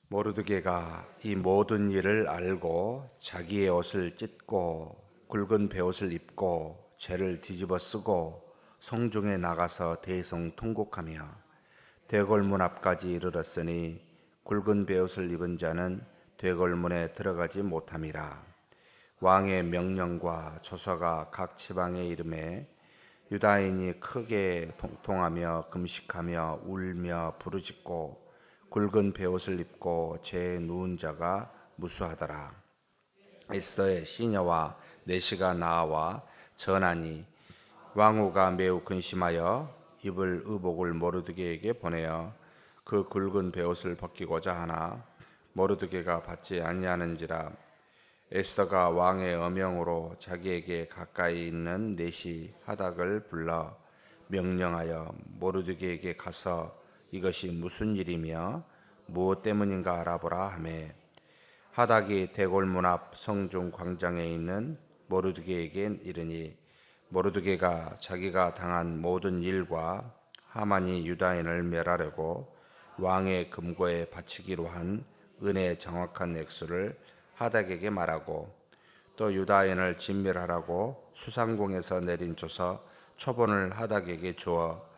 모르드게가 이 모든 일을 알고 자기의 옷을 찢고 굵은 베옷을 입고 죄를 뒤집어 쓰고 성중에 나가서 대성통곡하며 대궐문 앞까지 이르렀으니 굵은 베옷을 입은 자는 대궐문에 들어가지 못함이라. 왕의 명령과 조서가 각 지방에 이름에 유다인이 크게 통통하며 금식하며 울며 부르짖고 굵은 베옷을 입고 죄에 누운 자가 무수하더라. 에스더의 시녀와 내시가 나와 전하니 왕후가 매우 근심하여 입을 의복을 모르드게에게 보내어 그 굵은 베옷을 벗기고자 하나 모르드게가 받지 아니하는지라. 에스더가 왕의 어명으로 자기에게 가까이 있는 내시 하닥을 불러 명령하여 모르드게에게 가서 이것이 무슨 일이며 무엇 때문인가 알아보라 하매 하닥이 대궐문 앞 성중 광장에 있는 모르드게에게 이르니 모르드게가 자기가 당한 모든 일과 하만이 유다인을 멸하려고 왕의 금고에 바치기로 한 은혜의 정확한 액수를 하닥에게 말하고 또 유다인을 진멸하라고 수상궁에서 내린 조서 초본을 하닥에게 주어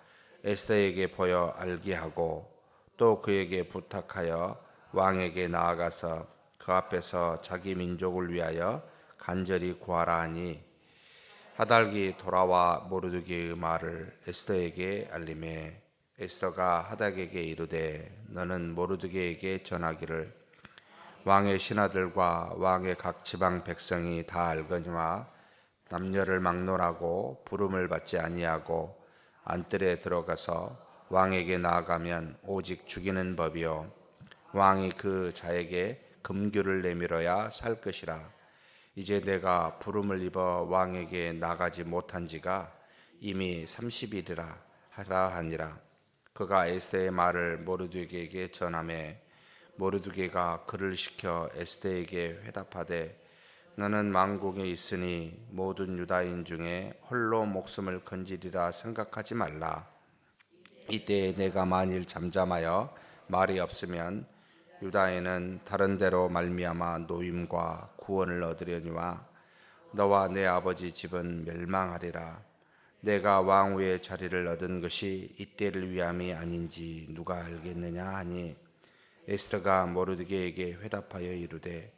에스더에게 보여 알게 하고 또 그에게 부탁하여 왕에게 나아가서 그 앞에서 자기 민족을 위하여 간절히 구하라 하니 하닥이 돌아와 모르드게의 말을 에스더에게 알리매 에스더가 하닥에게 이르되 너는 모르드게에게 전하기를 왕의 신하들과 왕의 각 지방 백성이 다 알거니와 남녀를 막론하고 부름을 받지 아니하고 안뜰에 들어가서 왕에게 나아가면 오직 죽이는 법이요 왕이 그 자에게 금규를 내밀어야 살 것이라. 이제 내가 부름을 입어 왕에게 나가지 못한 지가 이미 30일이라 하라 하니라. 그가 에스더의 말을 모르드게에게 전하매 모르드게가 그를 시켜 에스더에게 회답하되 너는 왕궁에 있으니 모든 유다인 중에 홀로 목숨을 건지리라 생각하지 말라. 이때 내가 만일 잠잠하여 말이 없으면 유다인은 다른 데로 말미암아 노임과 구원을 얻으려니와 너와 내 아버지 집은 멸망하리라. 내가 왕후의 자리를 얻은 것이 이때를 위함이 아닌지 누가 알겠느냐 하니 에스더가 모르드게에게 회답하여 이르되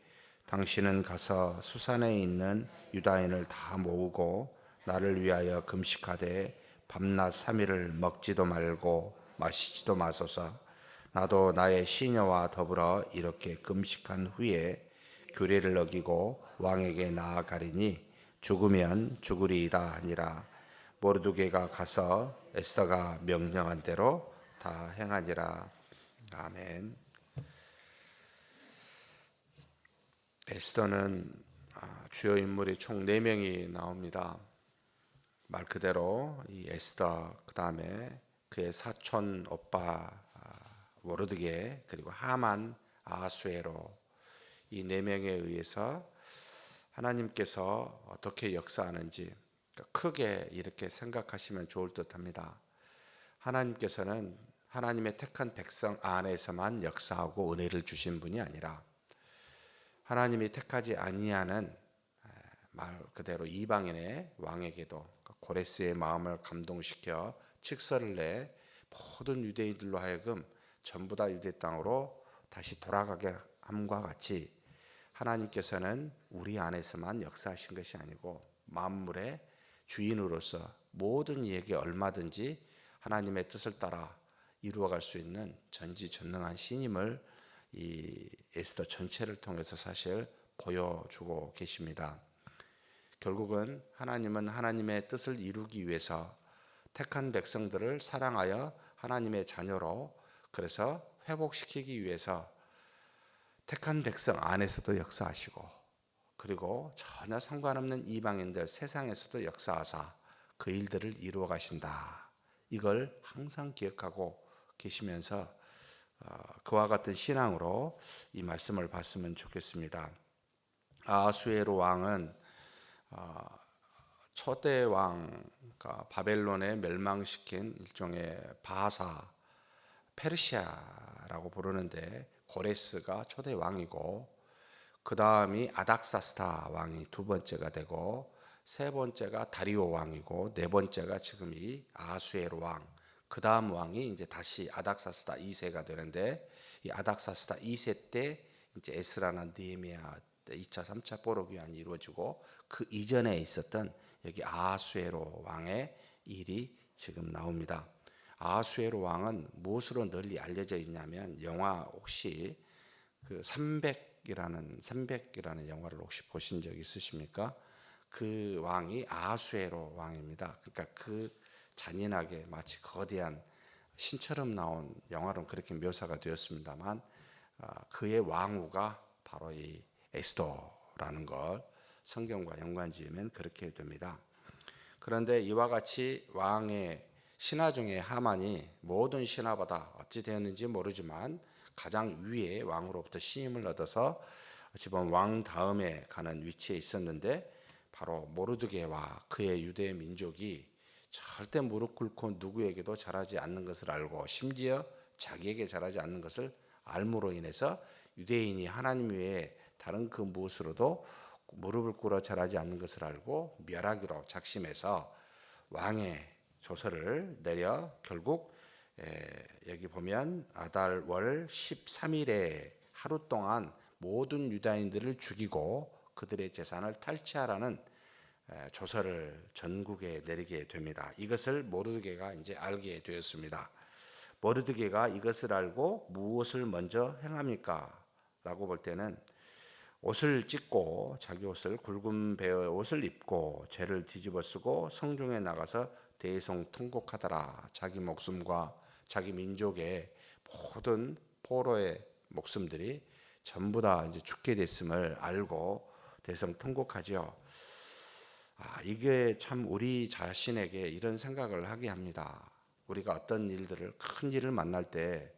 당신은 가서 수산에 있는 유다인을 다 모으고 나를 위하여 금식하되 밤낮 3일을 먹지도 말고 마시지도 마소서. 나도 나의 시녀와 더불어 이렇게 금식한 후에 규례를 어기고 왕에게 나아가리니 죽으면 죽으리이다 하니라. 모르드게가 가서 에스더가 명령한 대로 다 행하니라. 아멘. 에스더는 주요 인물이 총 4명이 나옵니다. 말 그대로 이 에스더, 그 다음에 그의 사촌 오빠 모르드게, 그리고 하만, 아하수에로, 이 4명에 의해서 하나님께서 어떻게 역사하는지 크게 이렇게 생각하시면 좋을 듯합니다. 하나님께서는 하나님의 택한 백성 안에서만 역사하고 은혜를 주신 분이 아니라 하나님이 택하지 아니하는 말 그대로 이방인의 왕에게도 고레스의 마음을 감동시켜 칙서를 내 모든 유대인들로 하여금 전부 다 유대 땅으로 다시 돌아가게 함과 같이 하나님께서는 우리 안에서만 역사하신 것이 아니고 만물의 주인으로서 모든 이에게 얼마든지 하나님의 뜻을 따라 이루어갈 수 있는 전지전능한 신임을 이 에스더 전체를 통해서 사실 보여주고 계십니다. 결국은 하나님은 하나님의 뜻을 이루기 위해서 택한 백성들을 사랑하여 하나님의 자녀로, 그래서 회복시키기 위해서 택한 백성 안에서도 역사하시고, 그리고 전혀 상관없는 이방인들 세상에서도 역사하사 그 일들을 이루어 가신다. 이걸 항상 기억하고 계시면서 그와 같은 신앙으로 이 말씀을 봤으면 좋겠습니다. 아하수에로 왕은 초대 왕, 바벨론에 멸망시킨 일종의 바사, 페르시아라고 부르는데 고레스가 초대 왕이고, 그 다음이 아닥사스다 왕이 두 번째가 되고, 세 번째가 다리오 왕이고, 네 번째가 지금 이 아하수에로 왕, 그 다음 왕이 이제 다시 아닥사스다 2세가 되는데, 이 아닥사스다 2세 때 이제 에스라나 느헤미야 2차 3차 포로기환이 이루어지고, 그 이전에 있었던 여기 아하수에로 왕의 일이 지금 나옵니다. 아하수에로 왕은 무엇으로 널리 알려져 있냐면, 영화 혹시 그 300이라는 영화를 혹시 보신 적 있으십니까? 그 왕이 아하수에로 왕입니다. 그러니까 그 잔인하게 마치 거대한 신처럼 나온 영화로 그렇게 묘사가 되었습니다만, 그의 왕후가 바로 이 에스더라는 걸 성경과 연관지으면 그렇게 됩니다. 그런데 이와 같이 왕의 신하 중에 하만이 모든 신하보다 어찌 되었는지 모르지만 가장 위에 왕으로부터 신임을 얻어서 지금 왕 다음에 가는 위치에 있었는데, 바로 모르드게와 그의 유대 민족이 절대 무릎 꿇고 누구에게도 절하지 않는 것을 알고, 심지어 자기에게 절하지 않는 것을 알므로 인해서 유대인이 하나님 외에 다른 그 무엇으로도 무릎을 꿇어 절하지 않는 것을 알고 멸하기로 작심해서 왕의 조서를 내려 결국 여기 보면 아달월 13일에 하루 동안 모든 유다인들을 죽이고 그들의 재산을 탈취하라는 조서를 전국에 내리게 됩니다. 이것을 모르드게가 이제 알게 되었습니다. 모르드게가 이것을 알고 무엇을 먼저 행합니까? 라고 볼 때는 옷을 찢고 자기 옷을 굵은 베어 옷을 입고 죄를 뒤집어 쓰고 성중에 나가서 대성통곡하더라. 자기 목숨과 자기 민족의 모든 포로의 목숨들이 전부 다 이제 죽게 됐음을 알고 대성통곡하죠. 이게 참 우리 자신에게 이런 생각을 하게 합니다. 우리가 어떤 일들을, 큰 일을 만날 때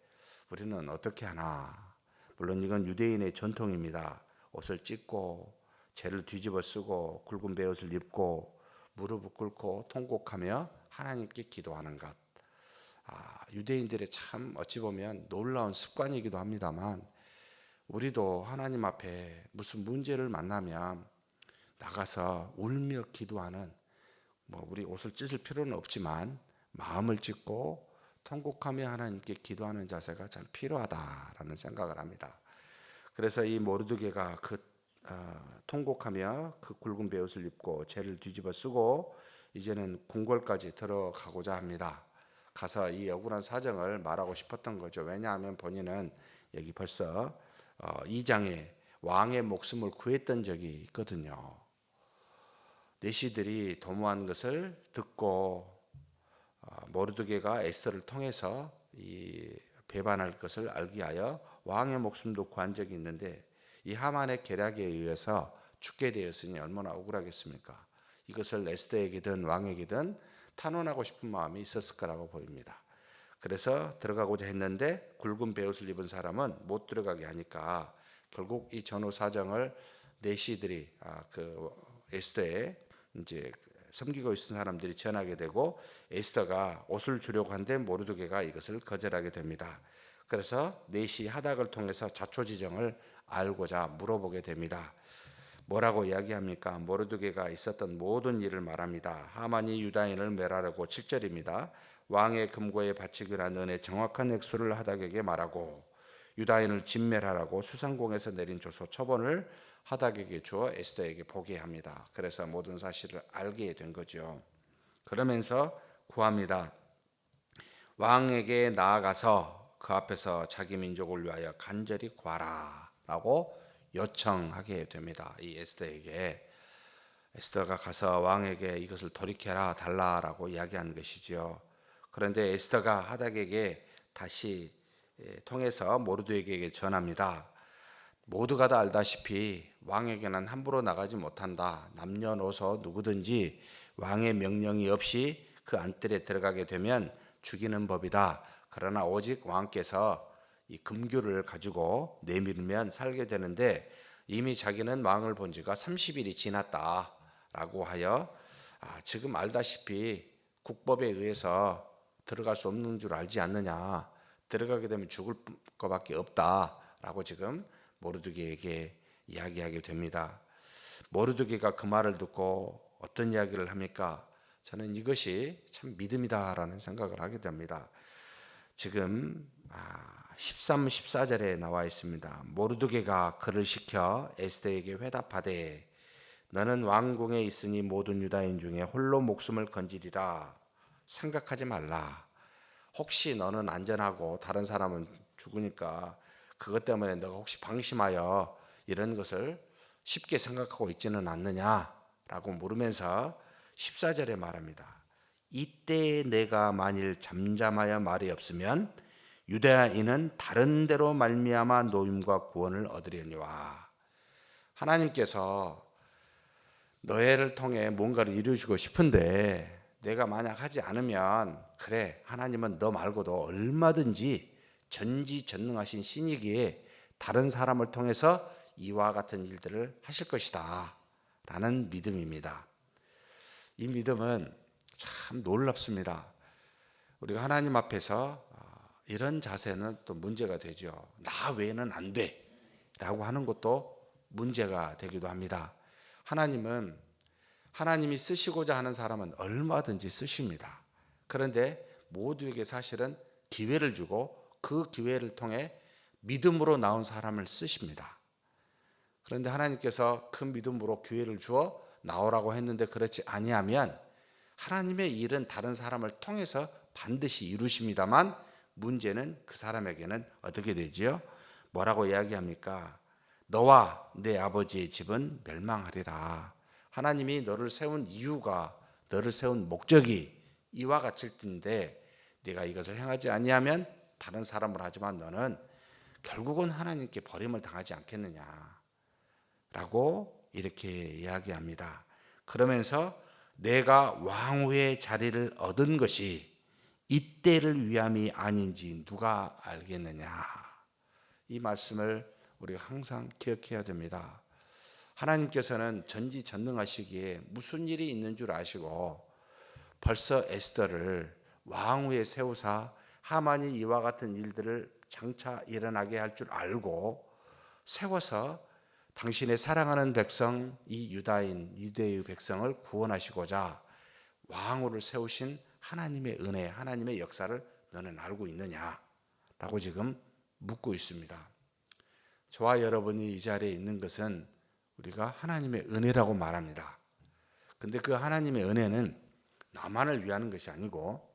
우리는 어떻게 하나. 물론 이건 유대인의 전통입니다. 옷을 찢고 죄를 뒤집어 쓰고 굵은 베옷을 입고 무릎을 꿇고 통곡하며 하나님께 기도하는 것. 유대인들의 참 어찌 보면 놀라운 습관이기도 합니다만, 우리도 하나님 앞에 무슨 문제를 만나면 나가서 울며 기도하는, 우리 옷을 찢을 필요는 없지만 마음을 찢고 통곡하며 하나님께 기도하는 자세가 참 필요하다라는 생각을 합니다. 그래서 이 모르드게가 통곡하며 그 굵은 베옷을 입고 죄를 뒤집어 쓰고 이제는 궁궐까지 들어가고자 합니다. 가서 이 억울한 사정을 말하고 싶었던 거죠. 왜냐하면 본인은 여기 벌써 2장에 왕의 목숨을 구했던 적이 있거든요. 내시들이 도모한 것을 듣고 모르드게가 에스더를 통해서 이 배반할 것을 알게 하여 왕의 목숨도 구한 적이 있는데, 이 하만의 계략에 의해서 죽게 되었으니 얼마나 억울하겠습니까? 이것을 에스더에게든 왕에게든 탄원하고 싶은 마음이 있었을 거라고 보입니다. 그래서 들어가고자 했는데 굵은 베옷을 입은 사람은 못 들어가게 하니까 결국 이 전후 사정을 내시들이 그 에스더에 이제 섬기고 있는 사람들이 전하게 되고, 에스더가 옷을 주려고 하는데 모르드게가 이것을 거절하게 됩니다. 그래서 내시 하닥을 통해서 자초지정을 알고자 물어보게 됩니다. 뭐라고 이야기합니까? 모르드게가 있었던 모든 일을 말합니다. 하만이 유다인을 멸하려고 7절입니다. 왕의 금고에 바치기로 한 은의 정확한 액수를 하닥에게 말하고 유다인을 진멸하라고 수상공에서 내린 조서 처분을 하닥에게 주어 에스더에게 보게 합니다. 그래서 모든 사실을 알게 된 거죠. 그러면서 구합니다. 왕에게 나아가서 그 앞에서 자기 민족을 위하여 간절히 구하라 라고 요청하게 됩니다. 이 에스더에게. 에스더가 가서 왕에게 이것을 돌이켜라 달라라고 이야기하는 것이지요. 그런데 에스더가 하닥에게 다시 통해서 모르드게에게 전합니다. 모두가 다 알다시피 왕에게는 함부로 나가지 못한다. 남녀노소 누구든지 왕의 명령이 없이 그 안뜰에 들어가게 되면 죽이는 법이다. 그러나 오직 왕께서 이 금규를 가지고 내밀면 살게 되는데, 이미 자기는 왕을 본 지가 30일이 지났다라고 하여 지금 알다시피 국법에 의해서 들어갈 수 없는 줄 알지 않느냐. 들어가게 되면 죽을 것밖에 없다 라고 지금 모르드게에게 이야기하게 됩니다. 모르드게가 그 말을 듣고 어떤 이야기를 합니까? 저는 이것이 참 믿음이다라는 생각을 하게 됩니다. 지금 13, 14절에 나와 있습니다. 모르드게가 그를 시켜 에스더에게 회답하되 너는 왕궁에 있으니 모든 유다인 중에 홀로 목숨을 건지리라. 생각하지 말라. 혹시 너는 안전하고 다른 사람은 죽으니까 그것 때문에 너가 혹시 방심하여 이런 것을 쉽게 생각하고 있지는 않느냐라고 물으면서 14절에 말합니다. 이때 내가 만일 잠잠하여 말이 없으면 유대인은 다른 데로 말미암아 노임과 구원을 얻으려니와. 하나님께서 너희를 통해 뭔가를 이루시고 싶은데 내가 만약 하지 않으면 그래, 하나님은 너 말고도 얼마든지 전지전능하신 신이기에 다른 사람을 통해서 이와 같은 일들을 하실 것이다 라는 믿음입니다. 이 믿음은 참 놀랍습니다. 우리가 하나님 앞에서 이런 자세는 또 문제가 되죠. 나 외에는 안 돼 라고 하는 것도 문제가 되기도 합니다. 하나님은 하나님이 쓰시고자 하는 사람은 얼마든지 쓰십니다. 그런데 모두에게 사실은 기회를 주고 그 기회를 통해 믿음으로 나온 사람을 쓰십니다. 그런데 하나님께서 그 믿음으로 기회를 주어 나오라고 했는데 그렇지 아니하면 하나님의 일은 다른 사람을 통해서 반드시 이루십니다만 문제는 그 사람에게는 어떻게 되지요? 뭐라고 이야기합니까? 너와 내 아버지의 집은 멸망하리라. 하나님이 너를 세운 이유가, 너를 세운 목적이 이와 같을 텐데 네가 이것을 행하지 아니하면 다른 사람을 하지만 너는 결국은 하나님께 버림을 당하지 않겠느냐 라고 이렇게 이야기합니다. 그러면서 내가 왕후의 자리를 얻은 것이 이때를 위함이 아닌지 누가 알겠느냐. 이 말씀을 우리가 항상 기억해야 됩니다. 하나님께서는 전지전능하시기에 무슨 일이 있는 줄 아시고 벌써 에스더를 왕후에 세우사 하만이 이와 같은 일들을 장차 일어나게 할 줄 알고 세워서 당신의 사랑하는 백성 이 유대의 백성을 구원하시고자 왕후를 세우신 하나님의 은혜, 하나님의 역사를 너는 알고 있느냐? 라고 지금 묻고 있습니다. 저와 여러분이 이 자리에 있는 것은 우리가 하나님의 은혜라고 말합니다. 근데 그 하나님의 은혜는 나만을 위하는 것이 아니고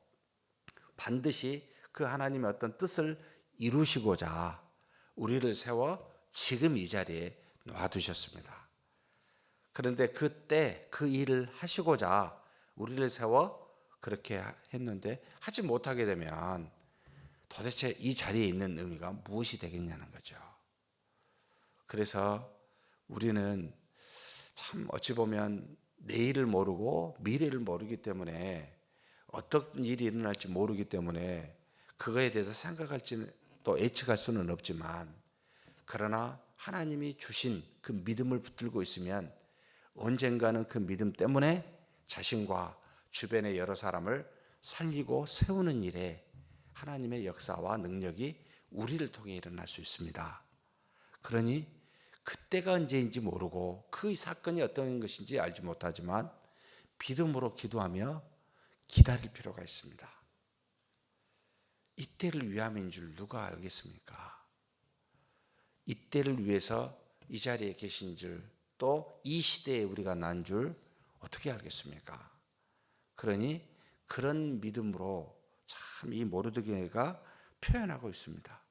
반드시 그 하나님의 어떤 뜻을 이루시고자 우리를 세워 지금 이 자리에 놔두셨습니다. 그런데 그때 그 일을 하시고자 우리를 세워 그렇게 했는데 하지 못하게 되면 도대체 이 자리에 있는 의미가 무엇이 되겠냐는 거죠. 그래서 우리는 참 어찌 보면 내일을 모르고 미래를 모르기 때문에 어떤 일이 일어날지 모르기 때문에 그거에 대해서 생각할지는 또 예측할 수는 없지만 그러나 하나님이 주신 그 믿음을 붙들고 있으면 언젠가는 그 믿음 때문에 자신과 주변의 여러 사람을 살리고 세우는 일에 하나님의 역사와 능력이 우리를 통해 일어날 수 있습니다. 그러니 그때가 언제인지 모르고 그 사건이 어떤 것인지 알지 못하지만 믿음으로 기도하며 기다릴 필요가 있습니다. 이때를 위함인 줄 누가 알겠습니까? 이때를 위해서 이 자리에 계신 줄, 또 이 시대에 우리가 난 줄 어떻게 알겠습니까? 그러니 그런 믿음으로 참 이 모르드게가 표현하고 있습니다.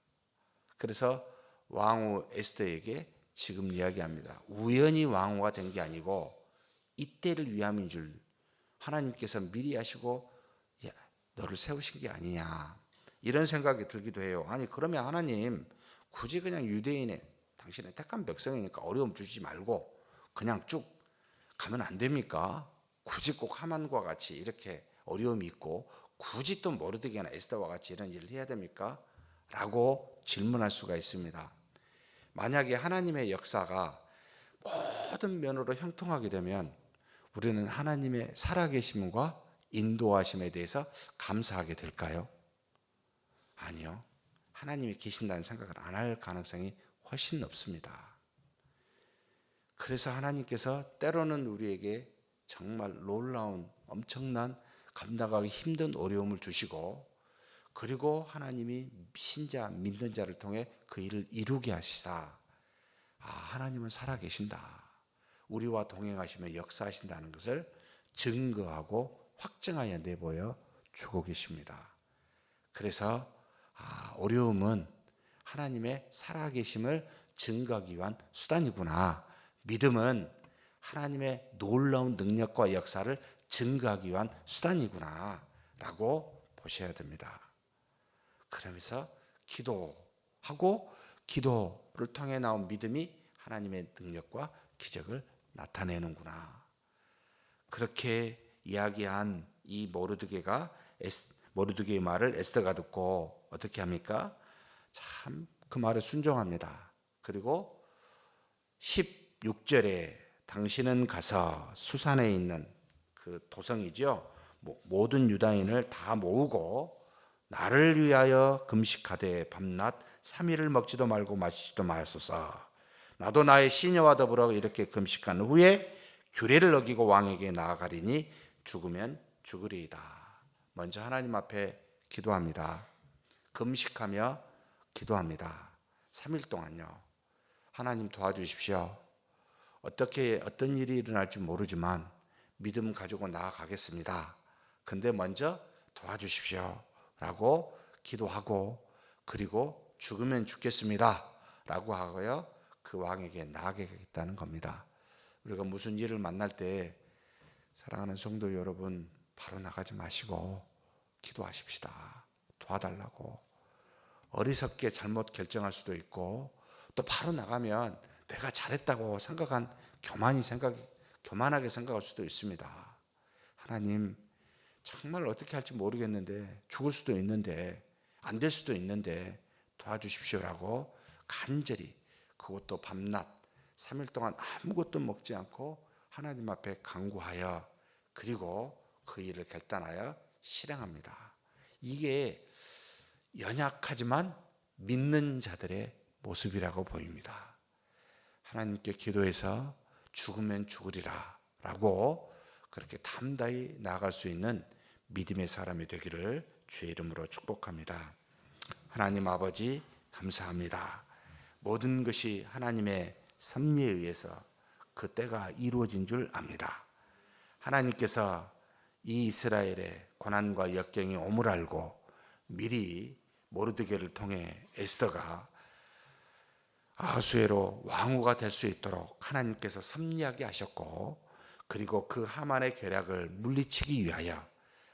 그래서 왕후 에스더에게 지금 이야기합니다. 우연히 왕후가 된 게 아니고 이때를 위함인 줄 하나님께서 미리 하시고 너를 세우신 게 아니냐, 이런 생각이 들기도 해요. 아니 그러면 하나님 굳이 그냥 유대인의 당신의 택한 백성이니까 어려움 주지 말고 그냥 쭉 가면 안 됩니까? 굳이 꼭 하만과 같이 이렇게 어려움이 있고 굳이 또 모르드게나 에스더와 같이 이런 일을 해야 됩니까? 라고 질문할 수가 있습니다. 만약에 하나님의 역사가 모든 면으로 형통하게 되면 우리는 하나님의 살아계심과 인도하심에 대해서 감사하게 될까요? 아니요. 하나님이 계신다는 생각을 안 할 가능성이 훨씬 높습니다. 그래서 하나님께서 때로는 우리에게 정말 놀라운 엄청난 감당하기 힘든 어려움을 주시고, 그리고 하나님이 신자 믿는 자를 통해 그 일을 이루게 하시다. 하나님은 살아계신다, 우리와 동행하시며 역사하신다는 것을 증거하고 확증하여 내보여 주고 계십니다. 그래서 어려움은 하나님의 살아계심을 증거하기 위한 수단이구나, 믿음은 하나님의 놀라운 능력과 역사를 증거하기 위한 수단이구나 라고 보셔야 됩니다. 그러면서 기도하고, 기도를 통해 나온 믿음이 하나님의 능력과 기적을 나타내는구나. 그렇게 이야기한 이 모르드게의 말을 에스더가 듣고 어떻게 합니까? 참 그 말에 순종합니다. 그리고 16절에 당신은 가서 수산에 있는 그 도성이죠, 모든 유다인을 다 모으고 나를 위하여 금식하되 밤낮 3일을 먹지도 말고 마시지도 마소서. 나도 나의 시녀와 더불어 이렇게 금식한 후에 규례를 어기고 왕에게 나아가리니 죽으면 죽으리이다. 먼저 하나님 앞에 기도합니다. 금식하며 기도합니다. 3일 동안요. 하나님 도와주십시오. 어떤 일이 일어날지 모르지만 믿음 가지고 나아가겠습니다. 근데 먼저 도와주십시오 라고 기도하고, 그리고 죽으면 죽겠습니다 라고 하고요, 그 왕에게 나아가겠다는 겁니다. 우리가 무슨 일을 만날 때 사랑하는 성도 여러분, 바로 나가지 마시고 기도하십시다. 도와달라고. 어리석게 잘못 결정할 수도 있고, 또 바로 나가면 내가 잘했다고 교만하게 생각할 수도 있습니다. 하나님, 정말 어떻게 할지 모르겠는데, 죽을 수도 있는데, 안 될 수도 있는데 도와주십시오라고 간절히, 그것도 밤낮 3일 동안 아무것도 먹지 않고 하나님 앞에 간구하여, 그리고 그 일을 결단하여 실행합니다. 이게 연약하지만 믿는 자들의 모습이라고 보입니다. 하나님께 기도해서 죽으면 죽으리라 라고 그렇게 담대히 나아갈 수 있는 믿음의 사람이 되기를 주의 이름으로 축복합니다. 하나님 아버지, 감사합니다. 모든 것이 하나님의 섭리에 의해서 그 때가 이루어진 줄 압니다. 하나님께서 이 이스라엘의 고난과 역경이 오물 알고 미리 모르드게를 통해 에스더가 아하수에로 왕후가 될 수 있도록 하나님께서 섭리하게 하셨고, 그리고 그 하만의 계략을 물리치기 위하여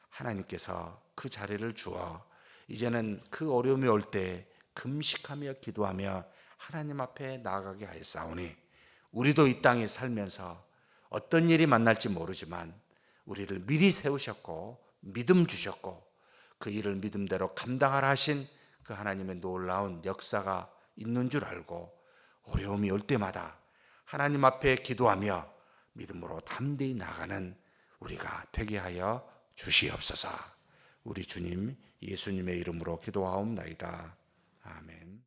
하나님께서 그 자리를 주어 이제는 그 어려움이 올 때 금식하며 기도하며 하나님 앞에 나아가게 하였사오니, 우리도 이 땅에 살면서 어떤 일이 만날지 모르지만 우리를 미리 세우셨고 믿음 주셨고, 그 일을 믿음대로 감당하라 하신 그 하나님의 놀라운 역사가 있는 줄 알고, 어려움이 올 때마다 하나님 앞에 기도하며 믿음으로 담대히 나가는 우리가 되게 하여 주시옵소서. 우리 주님 예수님의 이름으로 기도하옵나이다. 아멘.